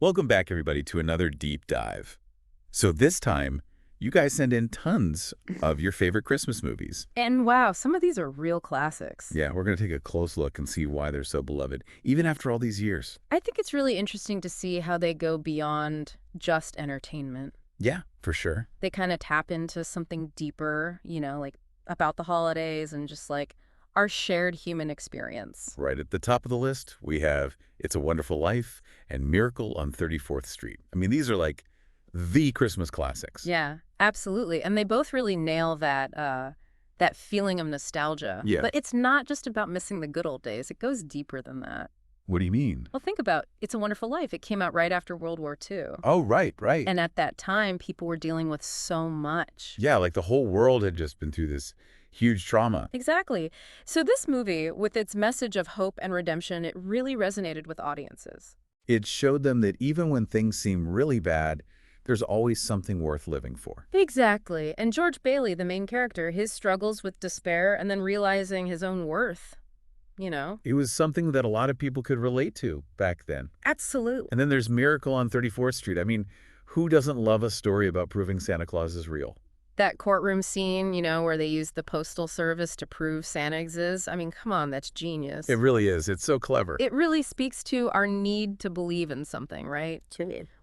Welcome back, everybody, to another deep dive. So this time, you guys send in tons of your favorite Christmas movies. And wow, some of these are real classics. Yeah, we're going to take a close look and see why they're so beloved, even after all these years. I think it's really interesting to see how they go beyond just entertainment. Yeah, for sure. They kind of tap into something deeper, like about the holidays and just like our shared human experience. Right at the top of the list, we have It's a Wonderful Life and Miracle on 34th Street. I mean, these are like the Christmas classics. Yeah, absolutely. And they both really nail that feeling of nostalgia. Yeah. But it's not just about missing the good old days. It goes deeper than that. What do you mean? Well, think about It's a Wonderful Life. It came out right after World War II. Oh, right. And at that time, people were dealing with so much. Yeah, like the whole world had just been through this huge trauma. Exactly. So this movie, with its message of hope and redemption, it really resonated with audiences. It showed them that even when things seem really bad, there's always something worth living for. Exactly. And George Bailey, the main character, his struggles with despair and then realizing his own worth, It was something that a lot of people could relate to back then. Absolutely. And then there's Miracle on 34th Street. I mean, who doesn't love a story about proving Santa Claus is real? That courtroom scene, where they use the postal service to prove Santa exists. I mean, come on, that's genius. It really is. It's so clever. It really speaks to our need to believe in something, right?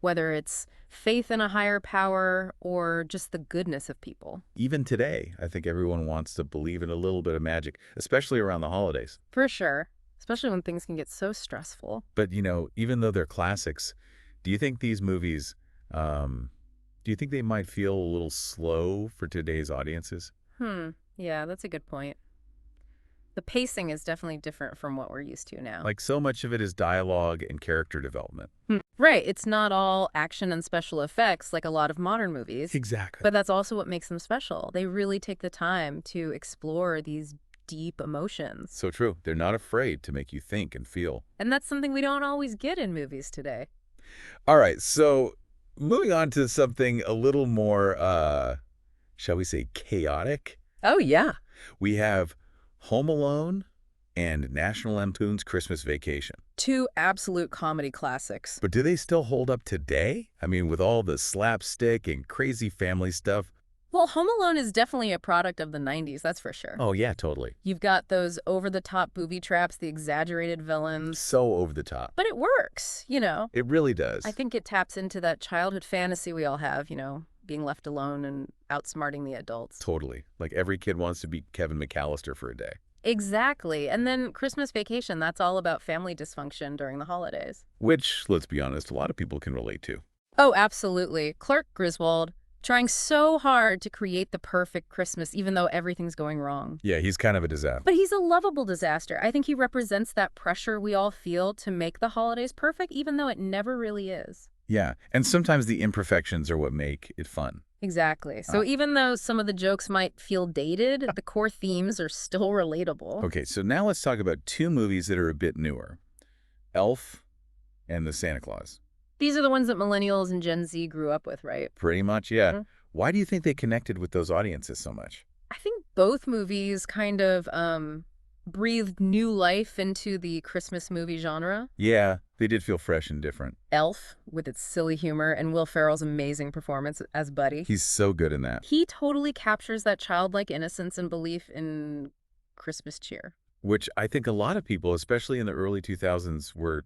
Whether it's faith in a higher power or just the goodness of people. Even today, I think everyone wants to believe in a little bit of magic, especially around the holidays. For sure. Especially when things can get so stressful. But, even though they're classics, do you think these movies, do you think they might feel a little slow for today's audiences? Yeah, that's a good point. The pacing is definitely different from what we're used to now. Like so much of it is dialogue and character development. Right. It's not all action and special effects like a lot of modern movies. Exactly. But that's also what makes them special. They really take the time to explore these deep emotions. So true. They're not afraid to make you think and feel. And that's something we don't always get in movies today. All right, so moving on to something a little more, shall we say, chaotic. Oh, yeah. We have Home Alone and National Lampoon's Christmas Vacation. Two absolute comedy classics. But do they still hold up today? I mean, with all the slapstick and crazy family stuff? Well, Home Alone is definitely a product of the 90s, that's for sure. Oh, yeah, totally. You've got those over-the-top booby traps, the exaggerated villains. So over the top. But it works, It really does. I think it taps into that childhood fantasy we all have, being left alone and outsmarting the adults. Totally. Like every kid wants to be Kevin McAllister for a day. Exactly. And then Christmas Vacation, that's all about family dysfunction during the holidays. Which, let's be honest, a lot of people can relate to. Oh, absolutely. Clark Griswold, trying so hard to create the perfect Christmas, even though everything's going wrong. Yeah, he's kind of a disaster. But he's a lovable disaster. I think he represents that pressure we all feel to make the holidays perfect, even though it never really is. Yeah, and sometimes the imperfections are what make it fun. Exactly. So even though some of the jokes might feel dated, the core themes are still relatable. Okay, so now let's talk about two movies that are a bit newer. Elf and the Santa Claus. These are the ones that millennials and Gen Z grew up with, right? Pretty much, yeah. Why do you think they connected with those audiences so much? I think both movies kind of breathed new life into the Christmas movie genre. Yeah, they did feel fresh and different. Elf, with its silly humor, and Will Ferrell's amazing performance as Buddy. He's so good in that. He totally captures that childlike innocence and belief in Christmas cheer. Which I think a lot of people, especially in the early 2000s, were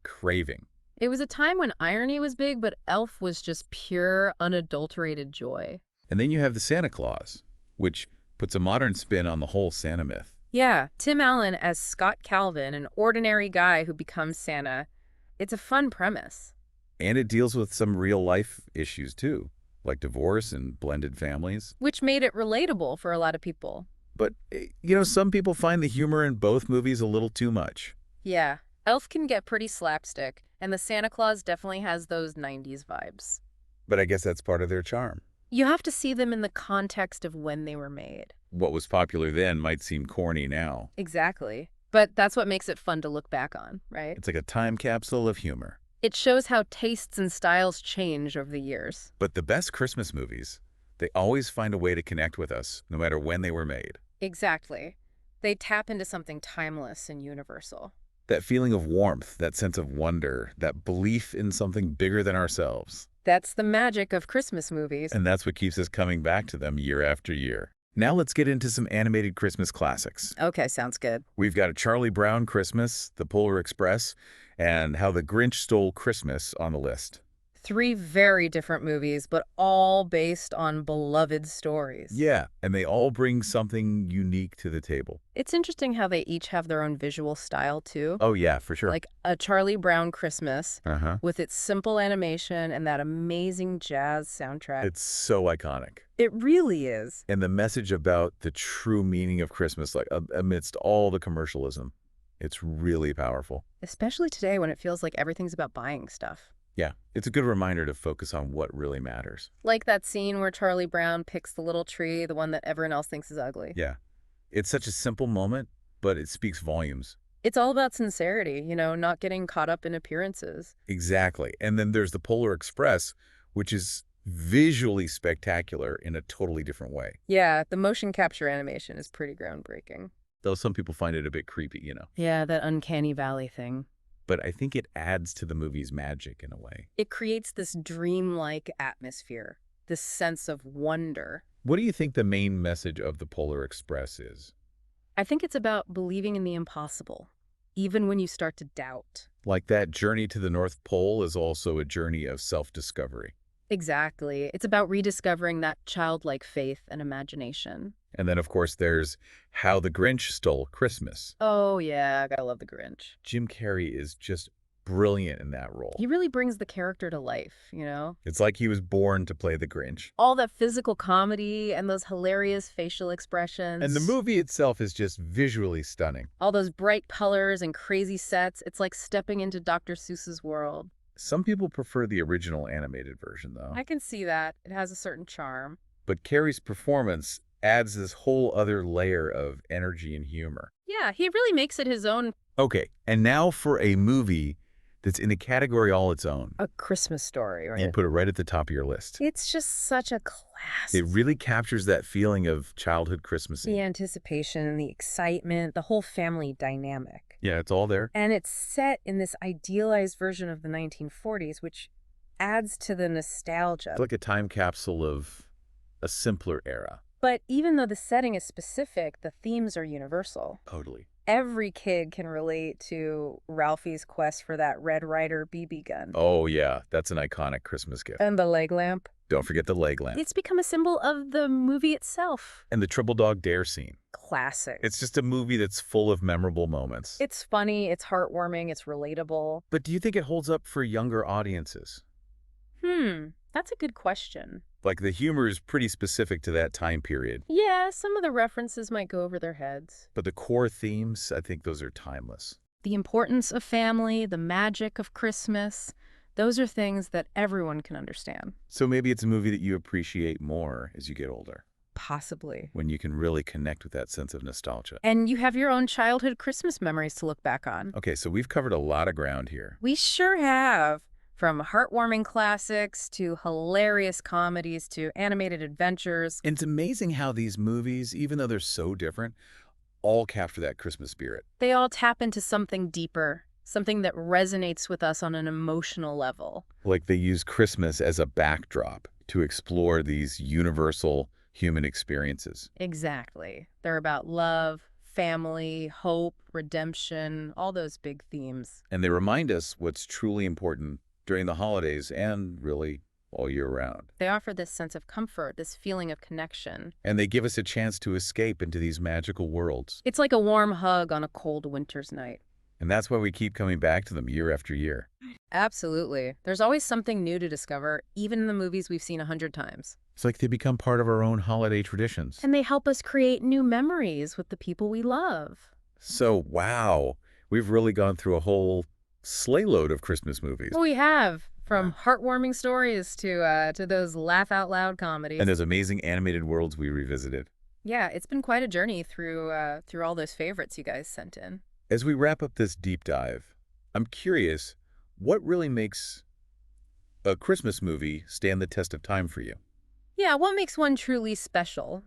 craving. It was a time when irony was big, but Elf was just pure, unadulterated joy. And then you have the Santa Claus, which puts a modern spin on the whole Santa myth. Yeah, Tim Allen as Scott Calvin, an ordinary guy who becomes Santa. It's a fun premise. And it deals with some real-life issues, too, like divorce and blended families. Which made it relatable for a lot of people. But, some people find the humor in both movies a little too much. Yeah, Elf can get pretty slapstick, and the Santa Claus definitely has those 90s vibes. But I guess that's part of their charm. You have to see them in the context of when they were made. What was popular then might seem corny now. Exactly. But that's what makes it fun to look back on, right? It's like a time capsule of humor. It shows how tastes and styles change over the years. But the best Christmas movies, they always find a way to connect with us, no matter when they were made. Exactly. They tap into something timeless and universal. That feeling of warmth, that sense of wonder, that belief in something bigger than ourselves. That's the magic of Christmas movies. And that's what keeps us coming back to them year after year. Now let's get into some animated Christmas classics. Okay, sounds good. We've got a Charlie Brown Christmas, The Polar Express, and How the Grinch Stole Christmas on the list. 3 very different movies, but all based on beloved stories. Yeah, and they all bring something unique to the table. It's interesting how they each have their own visual style, too. Oh, yeah, for sure. Like a Charlie Brown Christmas Uh-huh. with its simple animation and that amazing jazz soundtrack. It's so iconic. It really is. And the message about the true meaning of Christmas, like amidst all the commercialism, it's really powerful. Especially today when it feels like everything's about buying stuff. Yeah, it's a good reminder to focus on what really matters. Like that scene where Charlie Brown picks the little tree, the one that everyone else thinks is ugly. Yeah, it's such a simple moment, but it speaks volumes. It's all about sincerity, not getting caught up in appearances. Exactly. And then there's the Polar Express, which is visually spectacular in a totally different way. Yeah, the motion capture animation is pretty groundbreaking. Though some people find it a bit creepy. Yeah, that uncanny valley thing. But I think it adds to the movie's magic in a way. It creates this dreamlike atmosphere, this sense of wonder. What do you think the main message of the Polar Express is? I think it's about believing in the impossible, even when you start to doubt. Like that journey to the North Pole is also a journey of self-discovery. Exactly. It's about rediscovering that childlike faith and imagination. And then, of course, there's How the Grinch Stole Christmas. Oh, yeah, I gotta love the Grinch. Jim Carrey is just brilliant in that role. He really brings the character to life, It's like he was born to play the Grinch. All that physical comedy and those hilarious facial expressions. And the movie itself is just visually stunning. All those bright colors and crazy sets. It's like stepping into Dr. Seuss's world. Some people prefer the original animated version, though. I can see that. It has a certain charm. But Carrey's performance adds this whole other layer of energy and humor. Yeah, he really makes it his own. Okay, and now for a movie that's in a category all its own. A Christmas Story, right? And put it right at the top of your list. It's just such a classic. It really captures that feeling of childhood Christmassy. The anticipation, the excitement, the whole family dynamic. Yeah, it's all there. And it's set in this idealized version of the 1940s, which adds to the nostalgia. It's like a time capsule of a simpler era. But even though the setting is specific, the themes are universal. Totally. Every kid can relate to Ralphie's quest for that Red Ryder BB gun. Oh, yeah. That's an iconic Christmas gift. And the leg lamp. Don't forget the leg lamp. It's become a symbol of the movie itself. And the Triple Dog Dare scene. Classic. It's just a movie that's full of memorable moments. It's funny, it's heartwarming, it's relatable. But do you think it holds up for younger audiences? That's a good question. Like, the humor is pretty specific to that time period. Yeah, some of the references might go over their heads. But the core themes, I think those are timeless. The importance of family, the magic of Christmas, those are things that everyone can understand. So maybe it's a movie that you appreciate more as you get older, Possibly. when you can really connect with that sense of nostalgia. And you have your own childhood Christmas memories to look back on. Okay, so we've covered a lot of ground here. We sure have. From heartwarming classics to hilarious comedies to animated adventures. And it's amazing how these movies, even though they're so different, all capture that Christmas spirit. They all tap into something deeper, something that resonates with us on an emotional level. Like they use Christmas as a backdrop to explore these universal human experiences. Exactly. They're about love, family, hope, redemption, all those big themes. And they remind us what's truly important during the holidays and really all year round. They offer this sense of comfort, this feeling of connection. And they give us a chance to escape into these magical worlds. It's like a warm hug on a cold winter's night. And that's why we keep coming back to them year after year. Absolutely. There's always something new to discover, even in the movies we've seen 100 times. It's like they become part of our own holiday traditions. And they help us create new memories with the people we love. So, wow, we've really gone through a whole sleigh load of Christmas movies. We have, from heartwarming stories to those laugh-out-loud comedies. And those amazing animated worlds we revisited. Yeah, it's been quite a journey through all those favorites you guys sent in. As we wrap up this deep dive, I'm curious, what really makes a Christmas movie stand the test of time for you? Yeah, what makes one truly special,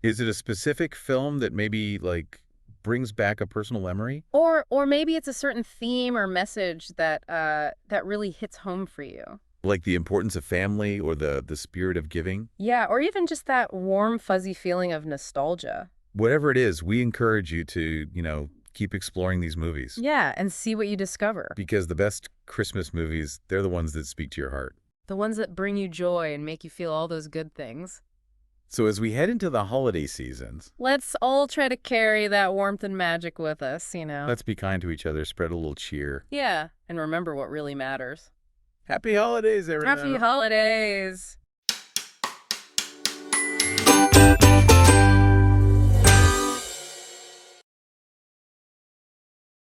Is it a specific film that maybe, like, brings back a personal memory. Or maybe it's a certain theme or message that that really hits home for you. Like the importance of family or the spirit of giving. Yeah, or even just that warm, fuzzy feeling of nostalgia. Whatever it is, we encourage you to, keep exploring these movies. Yeah, and see what you discover. Because the best Christmas movies, they're the ones that speak to your heart. The ones that bring you joy and make you feel all those good things. So as we head into the holiday seasons, Let's all try to carry that warmth and magic with us, let's be kind to each other, spread a little cheer. Yeah, and remember what really matters. Happy holidays, everyone. Happy holidays!